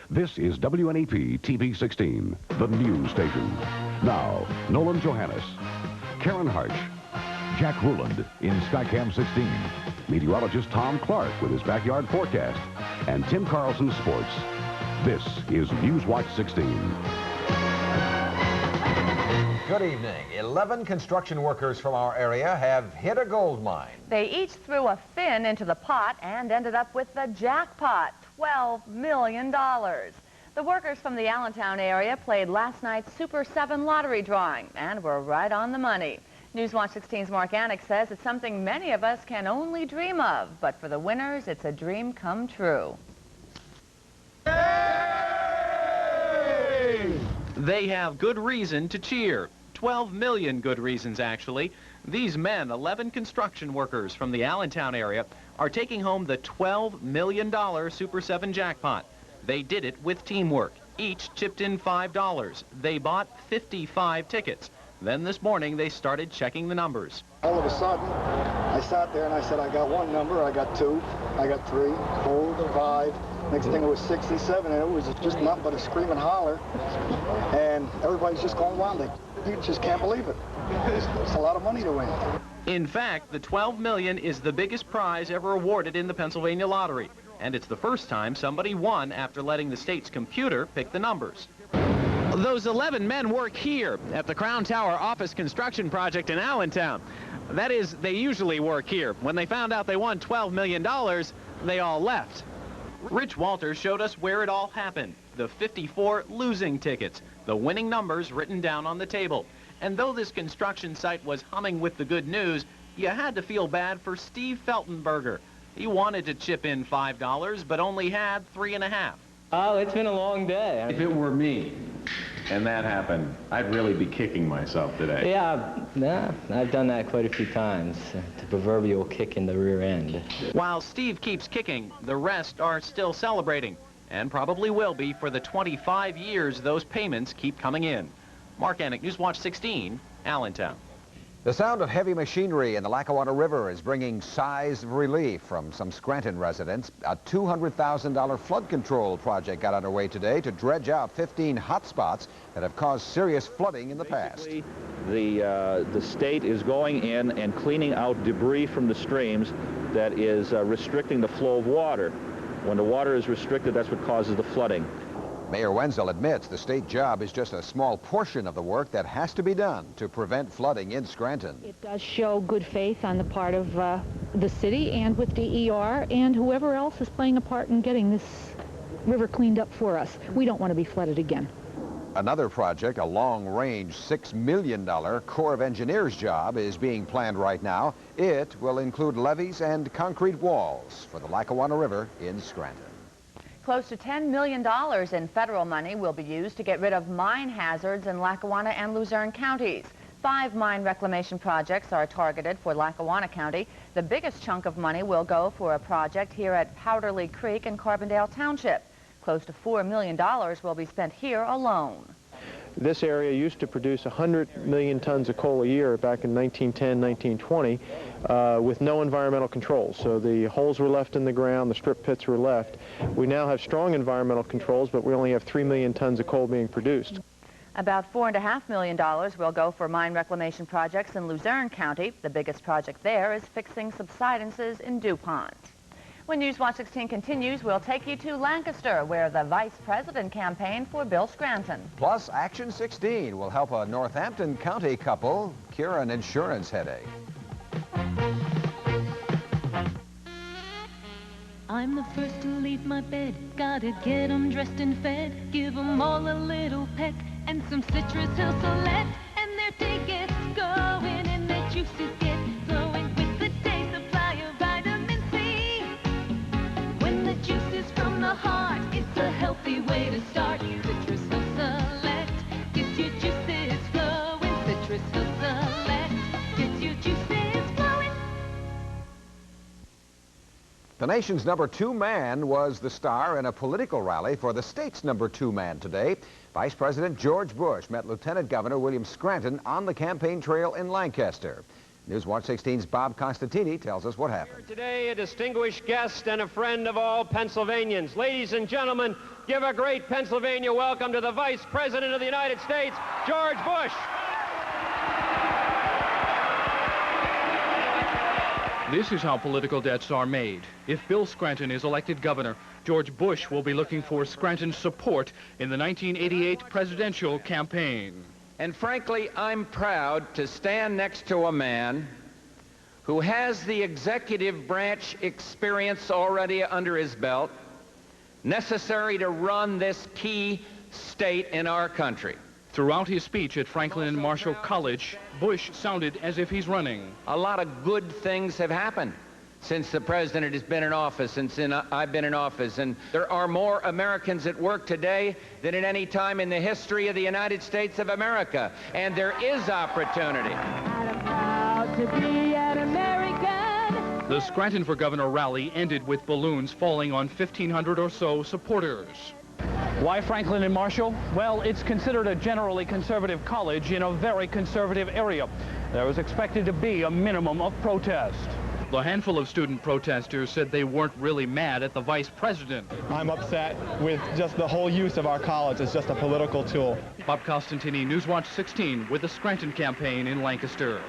This is WNEP TV 16, the news station. Now, Nolan Johannes, Karen Harch, Jack Ruland in Skycam 16, meteorologist Tom Clark with his backyard forecast, and Tim Carlson Sports. This is Newswatch 16. Good evening. 11 construction workers from our area have hit a gold mine. They each threw a fin into the pot and ended up with the jackpot, $12 million. The workers from the Allentown area played last night's Super 7 lottery drawing and were right on the money. Newswatch 16's Mark Anik says it's something many of us can only dream of, but for the winners, it's a dream come true. They have good reason to cheer. 12 million good reasons, actually. These men, 11 construction workers from the Allentown area, are taking home the $12 million Super 7 jackpot. They did it with teamwork. Each chipped in $5. They bought 55 tickets. Then this morning, they started checking the numbers. All of a sudden, I sat there and I said, I got one number, I got two, I got three, 4, 5. Next thing it was 67, and it was just nothing but a scream and holler. And everybody's just going wild. You just can't believe it. It's a lot of money to win. In fact, the $12 million is the biggest prize ever awarded in the Pennsylvania lottery. And it's the first time somebody won after letting the state's computer pick the numbers. Those 11 men work here at the Crown Tower office construction project in Allentown. That is, they usually work here. When they found out they won $12 million, they all left. Rich Walters showed us where it all happened. The 54 losing tickets, the winning numbers written down on the table. And though this construction site was humming with the good news, you had to feel bad for Steve Feltenberger. He wanted to chip in $5, but only had $3.50. Oh, it's been a long day. If it were me and that happened, I'd really be kicking myself today. Yeah, I've done that quite a few times. The proverbial kick in the rear end. While Steve keeps kicking, the rest are still celebrating, and probably will be for the 25 years those payments keep coming in. Mark Anik, Newswatch 16, Allentown. The sound of heavy machinery in the Lackawanna River is bringing sighs of relief from some Scranton residents. A $200,000 flood control project got underway today to dredge out 15 hot spots that have caused serious flooding in the past. The state is going in and cleaning out debris from the streams that is restricting the flow of water. When the water is restricted, that's what causes the flooding. Mayor Wenzel admits the state job is just a small portion of the work that has to be done to prevent flooding in Scranton. It does show good faith on the part of the city and with DER and whoever else is playing a part in getting this river cleaned up for us. We don't want to be flooded again. Another project, a long-range $6 million Corps of Engineers job, is being planned right now. It will include levees and concrete walls for the Lackawanna River in Scranton. Close to $10 million in federal money will be used to get rid of mine hazards in Lackawanna and Luzerne counties. 5 mine reclamation projects are targeted for Lackawanna County. The biggest chunk of money will go for a project here at Powderly Creek in Carbondale Township. Close to $4 million will be spent here alone. This area used to produce 100 million tons of coal a year back in 1910, 1920, with no environmental controls. So the holes were left in the ground, the strip pits were left. We now have strong environmental controls, but we only have 3 million tons of coal being produced. About $4.5 million will go for mine reclamation projects in Luzerne County. The biggest project there is fixing subsidences in DuPont. When Newswatch 16 continues, we'll take you to Lancaster, where the Vice President campaigned for Bill Scranton. Plus, Action 16 will help a Northampton County couple cure an insurance headache. I'm the first to leave my bed. Gotta get 'em dressed and fed. Give 'em all a little peck and some Citrus Hill Select. And their day gets going and their juices get flowing with the day supply of vitamin C. When the juice is from the heart, it's a healthy way to start. Citrus Hill Select gets your juices flowing. Citrus Hill Select gets your juices flowing. The nation's #2 man was the star in a political rally for the state's #2 man today. Vice President George Bush met Lieutenant Governor William Scranton on the campaign trail in Lancaster. Newswatch 16's Bob Constantini tells us what happened. Today, a distinguished guest and a friend of all Pennsylvanians. Ladies and gentlemen, give a great Pennsylvania welcome to the Vice President of the United States, George Bush. This is how political debts are made. If Bill Scranton is elected governor, George Bush will be looking for Scranton's support in the 1988 presidential campaign. And frankly, I'm proud to stand next to a man who has the executive branch experience already under his belt necessary to run this key state in our country. Throughout his speech at Franklin and Marshall College, Bush sounded as if he's running. A lot of good things have happened since the president has been in office and since I've been in office. And there are more Americans at work today than at any time in the history of the United States of America. And there is opportunity. I'm proud to be an American. The Scranton for Governor rally ended with balloons falling on 1,500 or so supporters. Why Franklin and Marshall? Well, it's considered a generally conservative college in a very conservative area. There was expected to be a minimum of protest. The handful of student protesters said they weren't really mad at the vice president. I'm upset with just the whole use of our college as just a political tool. Bob Costantini, Newswatch 16, with the Scranton campaign in Lancaster.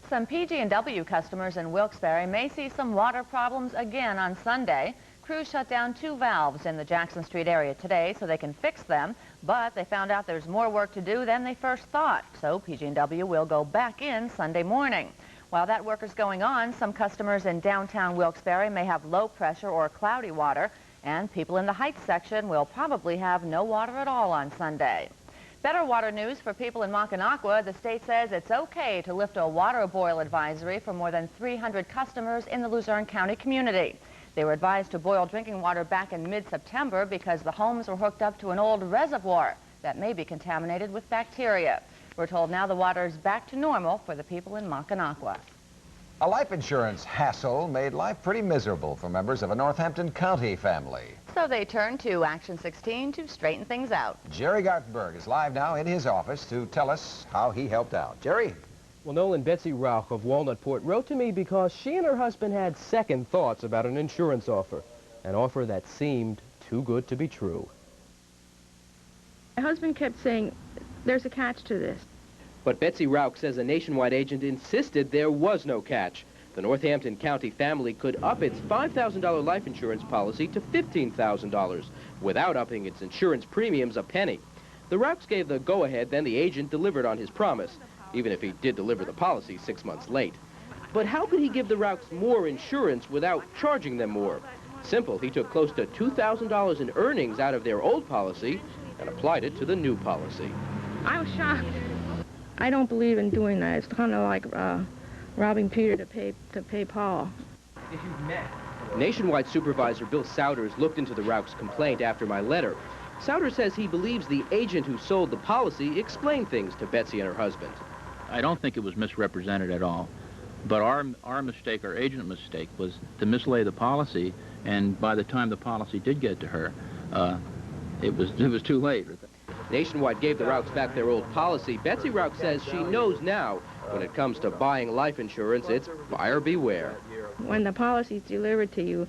Some PG&W customers in Wilkes-Barre may see some water problems again on Sunday. Crews shut down 2 valves in the Jackson Street area today so they can fix them, but they found out there's more work to do than they first thought. So PG&W will go back in Sunday morning. While that work is going on, some customers in downtown Wilkes-Barre may have low pressure or cloudy water, and people in the Heights section will probably have no water at all on Sunday. Better water news for people in Mackinac. The state says it's okay to lift a water boil advisory for more than 300 customers in the Luzerne County community. They were advised to boil drinking water back in mid-September because the homes were hooked up to an old reservoir that may be contaminated with bacteria. We're told now the water is back to normal for the people in Mackinac. A life insurance hassle made life pretty miserable for members of a Northampton County family. So they turned to Action 16 to straighten things out. Jerry Gartenberg is live now in his office to tell us how he helped out. Jerry? Well, Nolan, Betsy Rauch of Walnutport wrote to me because she and her husband had second thoughts about an insurance offer, an offer that seemed too good to be true. My husband kept saying, there's a catch to this. But Betsy Rauch says a nationwide agent insisted there was no catch. The Northampton County family could up its $5,000 life insurance policy to $15,000 without upping its insurance premiums a penny. The Rauchs gave the go-ahead, then the agent delivered on his promise, even if he did deliver the policy 6 months late. But how could he give the Rauchs more insurance without charging them more? Simple, he took close to $2,000 in earnings out of their old policy and applied it to the new policy. I was shocked. I don't believe in doing that. It's kind of like robbing Peter to pay Paul. Nationwide Supervisor Bill Souders looked into the Rauchs' complaint after my letter. Souders says he believes the agent who sold the policy explained things to Betsy and her husband. I don't think it was misrepresented at all. But our mistake, our agent mistake, was to mislay the policy, and by the time the policy did get to her, it was too late. Nationwide gave the Rauchs back their old policy. Betsy Rauch says she knows now when it comes to buying life insurance, it's buyer beware. When the policy's delivered to you,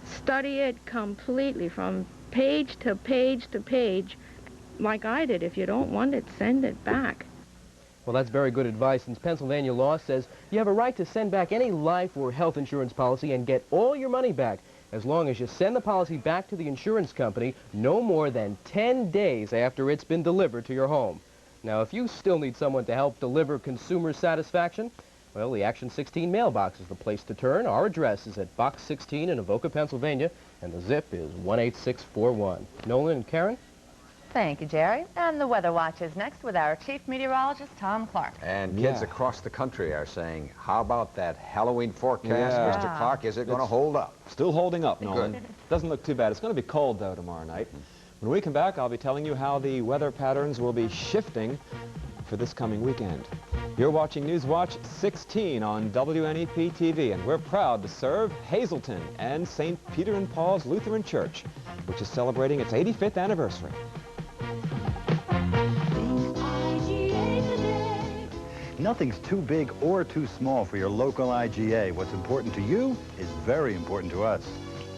study it completely from page to page to page, like I did. If you don't want it, send it back. Well, that's very good advice, since Pennsylvania law says you have a right to send back any life or health insurance policy and get all your money back, as long as you send the policy back to the insurance company no more than 10 days after it's been delivered to your home. Now, if you still need someone to help deliver consumer satisfaction, well, the Action 16 mailbox is the place to turn. Our address is at Box 16 in Avoca, Pennsylvania, and the zip is 18641. Nolan and Karen? Thank you, Jerry. And the Weather Watch is next with our Chief Meteorologist, Tom Clark. And kids across the country are saying, how about that Halloween forecast, Mr. Clark? Is it going to hold up? Still holding up, Nolan. Good. Doesn't look too bad. It's going to be cold, though, tomorrow night. When we come back, I'll be telling you how the weather patterns will be shifting for this coming weekend. You're watching Newswatch 16 on WNEP TV, and we're proud to serve Hazleton and St. Peter and Paul's Lutheran Church, which is celebrating its 85th anniversary. Nothing's too big or too small for your local IGA. What's important to you is very important to us.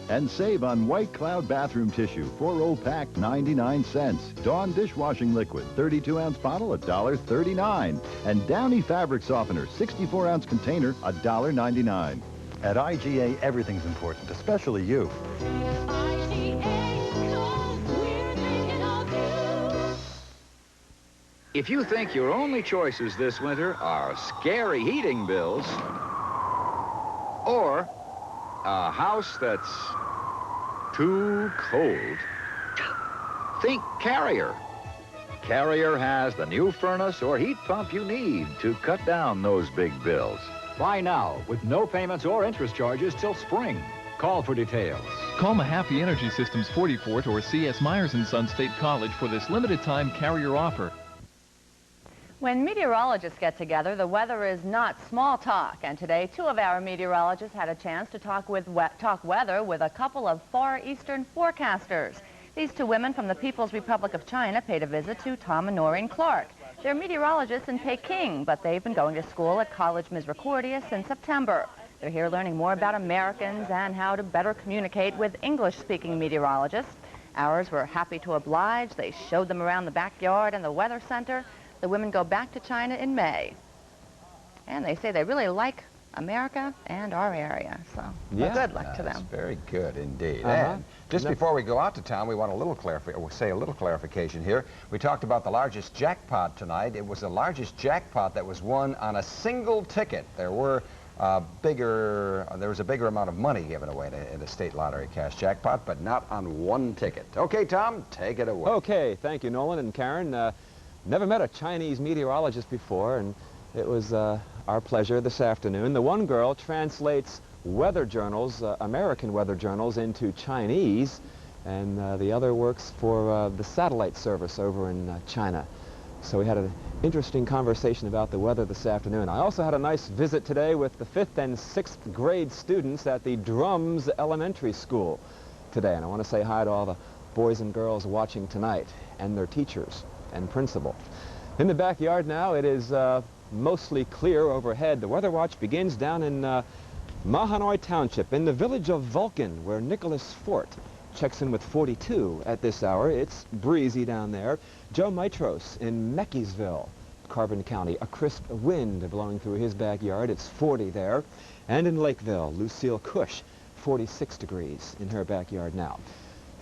And save on White Cloud bathroom tissue, 4-roll pack, 99 cents. Dawn dishwashing liquid, 32-ounce bottle, $1.39. And Downy fabric softener, 64-ounce container, $1.99. At IGA, everything's important, especially you. If you think your only choices this winter are scary heating bills or a house that's too cold, think Carrier. Carrier has the new furnace or heat pump you need to cut down those big bills. Buy now with no payments or interest charges till spring. Call for details. Call Mahaffey Energy Systems 44th or C.S. Myers & Son State College for this limited-time Carrier offer. When meteorologists get together, the weather is not small talk. And today, two of our meteorologists had a chance to talk weather with a couple of Far Eastern forecasters. These two women from the People's Republic of China paid a visit to Tom and Noreen Clark. They're meteorologists in Peking, but they've been going to school at College Misericordia since September. They're here learning more about Americans and how to better communicate with English-speaking meteorologists. Ours were happy to oblige. They showed them around the backyard and the weather center. The women go back to China in May. And they say they really like America and our area. So good luck to them. Very good indeed. And just before we go out to town, we want a little clarification here. We talked about the largest jackpot tonight. It was the largest jackpot that was won on a single ticket. There was a bigger amount of money given away in the state lottery cash jackpot, but not on one ticket. Okay, Tom, take it away. Okay, thank you, Nolan and Karen. Never met a Chinese meteorologist before, and it was our pleasure this afternoon. The one girl translates weather journals, American weather journals, into Chinese, and the other works for the satellite service over in China. So we had an interesting conversation about the weather this afternoon. I also had a nice visit today with the 5th and 6th grade students at the Drums Elementary School today, and I want to say hi to all the boys and girls watching tonight and their teachers and principal. In the backyard now, it is mostly clear overhead. The weather watch begins down in Mahanoy Township in the village of Vulcan, where Nicholas Fort checks in with 42 at this hour. It's breezy down there. Joe Mitros in Meckeysville, Carbon County, a crisp wind blowing through his backyard. It's 40 there. And in Lakeville, Lucille Cush, 46 degrees in her backyard now.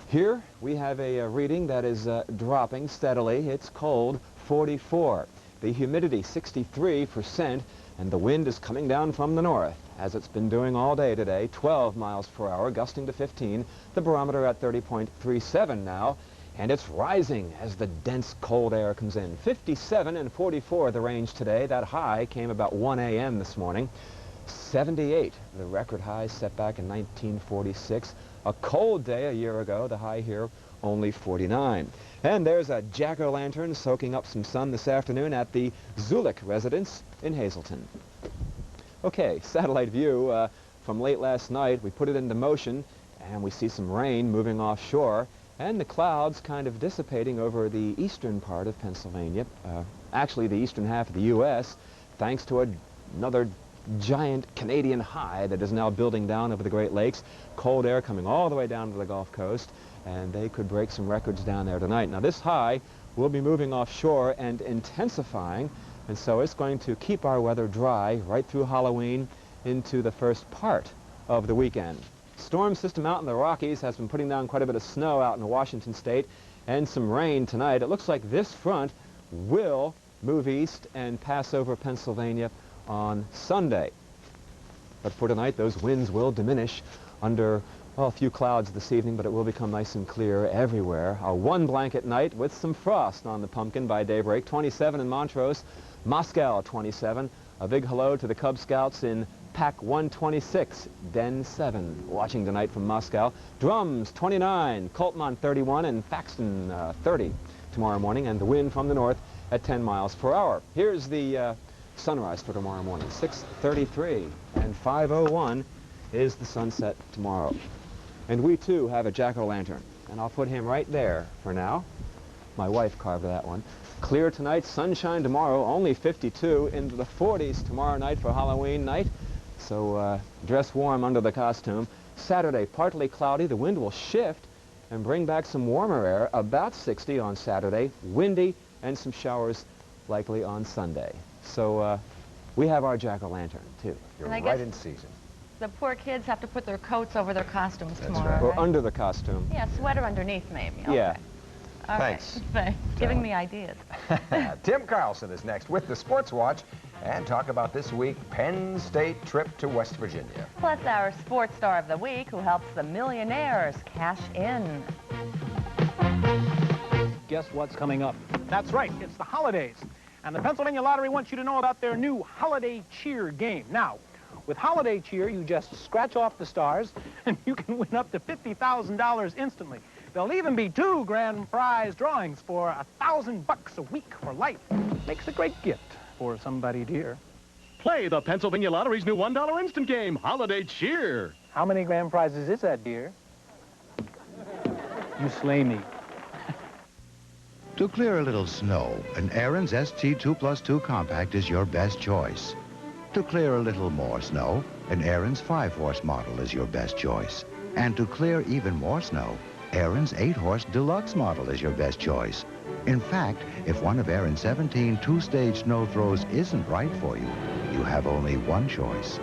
Here we have a reading that is dropping steadily. It's cold, 44. The humidity, 63%, and the wind is coming down from the north, as it's been doing all day today, 12 miles per hour, gusting to 15. The barometer at 30.37 now, and it's rising as the dense cold air comes in. 57 and 44 the range today. That high came about 1 a.m. this morning. 78, the record high set back in 1946. A cold day a year ago, the high here only 49. And there's a jack-o'-lantern soaking up some sun this afternoon at the Zulik residence in Hazleton. Okay, satellite view from late last night. We put it into motion, and we see some rain moving offshore, and the clouds kind of dissipating over the eastern part of Pennsylvania, actually the eastern half of the U.S., thanks to another giant Canadian high that is now building down over the Great Lakes. Cold air coming all the way down to the Gulf Coast, and they could break some records down there tonight. Now this high will be moving offshore and intensifying, and so it's going to keep our weather dry right through Halloween into the first part of the weekend. Storm system out in the Rockies has been putting down quite a bit of snow out in Washington State and some rain tonight. It looks like this front will move east and pass over Pennsylvania on Sunday. But for tonight, those winds will diminish under, well, a few clouds this evening, but it will become nice and clear everywhere. A one-blanket night with some frost on the pumpkin by daybreak. 27 in Montrose, Moscow 27. A big hello to the Cub Scouts in Pack 126, Den 7, watching tonight from Moscow. Drums 29, Coltmont 31, and Faxton 30 tomorrow morning, and the wind from the north at 10 miles per hour. Here's the sunrise for tomorrow morning, 6:33, and 5:01 is the sunset tomorrow. And we too have a jack-o'-lantern, and I'll put him right there for now. My wife carved that one. Clear tonight, sunshine tomorrow, only 52, into the 40s tomorrow night for Halloween night. So dress warm under the costume. Saturday, partly cloudy. The wind will shift and bring back some warmer air, about 60 on Saturday, windy, and some showers likely on Sunday. So we have our jack-o'-lantern, too. You're right in season. The poor kids have to put their coats over their costumes tomorrow, right. right? Or under the costume. Yeah, sweater underneath, maybe. Okay. Yeah. All Thanks. Right. Thanks. Giving me ideas. Tim Carlson is next with the Sports Watch and talk about this week's Penn State trip to West Virginia. Plus our sports star of the week who helps the millionaires cash in. Guess what's coming up? That's right, it's the holidays. And the Pennsylvania Lottery wants you to know about their new Holiday Cheer game. Now, with Holiday Cheer, you just scratch off the stars and you can win up to $50,000 instantly. There'll even be 2 grand prize drawings for $1,000 a week for life. Makes a great gift for somebody dear. Play the Pennsylvania Lottery's new $1 instant game, Holiday Cheer. How many grand prizes is that, dear? You slay me. To clear a little snow, an Aaron's ST2+2 Compact is your best choice. To clear a little more snow, an Aaron's 5-horse model is your best choice. And to clear even more snow, Aaron's 8-horse Deluxe model is your best choice. In fact, if one of Aaron's 17 2-stage snow throws isn't right for you, you have only one choice.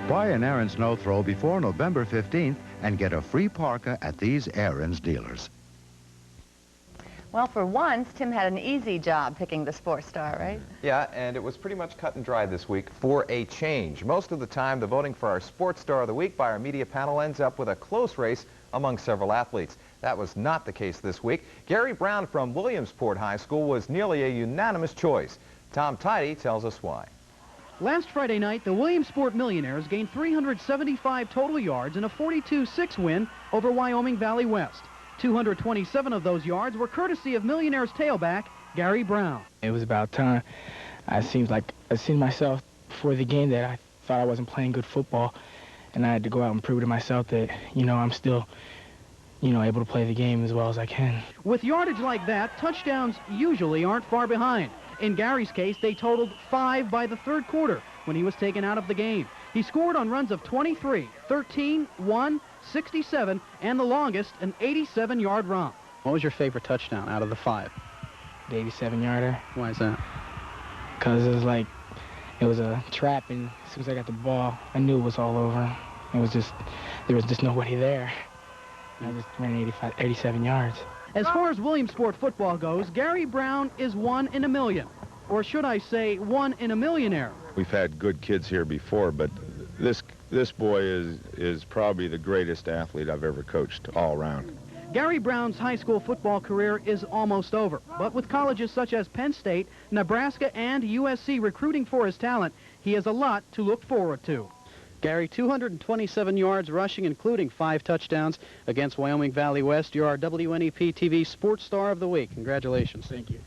Buy an Aaron snow throw before November 15th and get a free parka at these Aaron's dealers. Well, for once, Tim had an easy job picking the sports star, right? Yeah, and it was pretty much cut and dry this week for a change. Most of the time, the voting for our sports star of the week by our media panel ends up with a close race among several athletes. That was not the case this week. Gary Brown from Williamsport High School was nearly a unanimous choice. Tom Tidy tells us why. Last Friday night, the Williamsport Millionaires gained 375 total yards in a 42-6 win over Wyoming Valley West. 227 of those yards were courtesy of Millionaires tailback Gary Brown. It was about time. I seen myself before the game that I thought I wasn't playing good football, and I had to go out and prove to myself that, I'm still, able to play the game as well as I can. With yardage like that, touchdowns usually aren't far behind. In Gary's case, they totaled 5 by the third quarter when he was taken out of the game. He scored on runs of 23, 13, 1, 67, and the longest, an 87-yard run. What was your favorite touchdown out of the 5? The 87-yarder. Why is that? Because it was a trap, and as soon as I got the ball, I knew it was all over. There was just nobody there. I just ran 87 yards. As far as Williamsport football goes, Gary Brown is 1 in a million. Or should I say 1 in a millionaire? We've had good kids here before, but this boy is probably the greatest athlete I've ever coached all around. Gary Brown's high school football career is almost over, but with colleges such as Penn State, Nebraska, and USC recruiting for his talent, he has a lot to look forward to. Gary, 227 yards rushing, including 5 touchdowns against Wyoming Valley West. You're our WNEP-TV Sports Star of the Week. Congratulations. Thank you.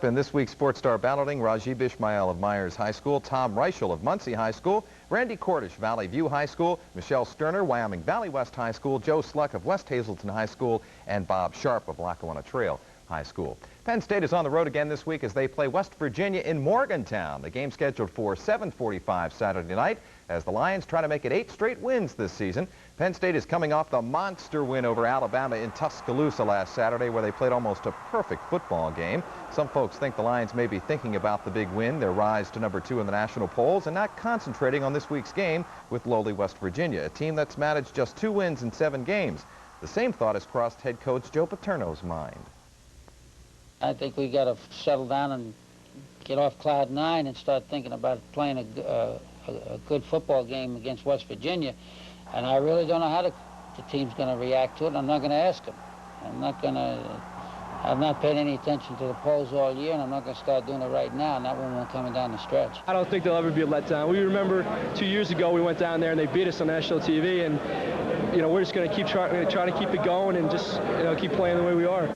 In this week's Sports Star balloting, Rajib Ishmael of Myers High School, Tom Reichel of Muncie High School, Randy Cordish, Valley View High School, Michelle Sterner, Wyoming Valley West High School, Joe Sluck of West Hazelton High School, and Bob Sharp of Lackawanna Trail High School. Penn State is on the road again this week as they play West Virginia in Morgantown. The game scheduled for 7:45 Saturday night as the Lions try to make it 8 straight wins this season. Penn State is coming off the monster win over Alabama in Tuscaloosa last Saturday, where they played almost a perfect football game. Some folks think the Lions may be thinking about the big win, their rise to #2 in the national polls, and not concentrating on this week's game with lowly West Virginia, a team that's managed just 2 wins in 7 games. The same thought has crossed head coach Joe Paterno's mind. I think we got to settle down and get off cloud 9 and start thinking about playing a good football game against West Virginia. And I really don't know how the team's going to react to it. I'm not going to ask them. I've not paid any attention to the polls all year, and I'm not going to start doing it right now, and that one won't coming down the stretch. I don't think there'll ever be a letdown. We remember 2 years ago we went down there and they beat us on national TV, and we're just going to try to keep it going and just keep playing the way we are.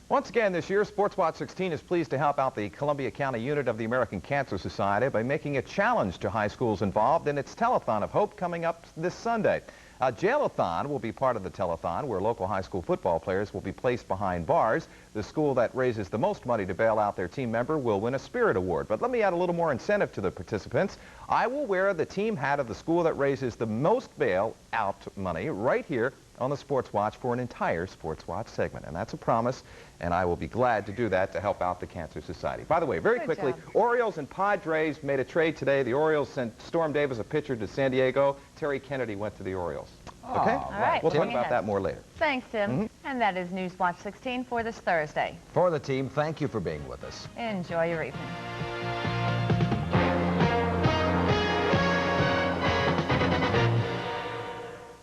Once again this year, Sports Watch 16 is pleased to help out the Columbia County unit of the American Cancer Society by making a challenge to high schools involved in its Telethon of Hope coming up this Sunday. A jail-a-thon will be part of the telethon, where local high school football players will be placed behind bars. The school that raises the most money to bail out their team member will win a Spirit Award. But let me add a little more incentive to the participants. I will wear the team hat of the school that raises the most bail-out money right here on the Sports Watch for an entire Sports Watch segment. And that's a promise, and I will be glad to do that to help out the Cancer Society. By the way, very quickly, Orioles and Padres made a trade today. The Orioles sent Storm Davis, a pitcher, to San Diego. Terry Kennedy went to the Orioles. Okay? All right. We'll talk about that more later. Thanks, Tim. And that is Newswatch 16 for this Thursday. For the team, thank you for being with us. Enjoy your evening.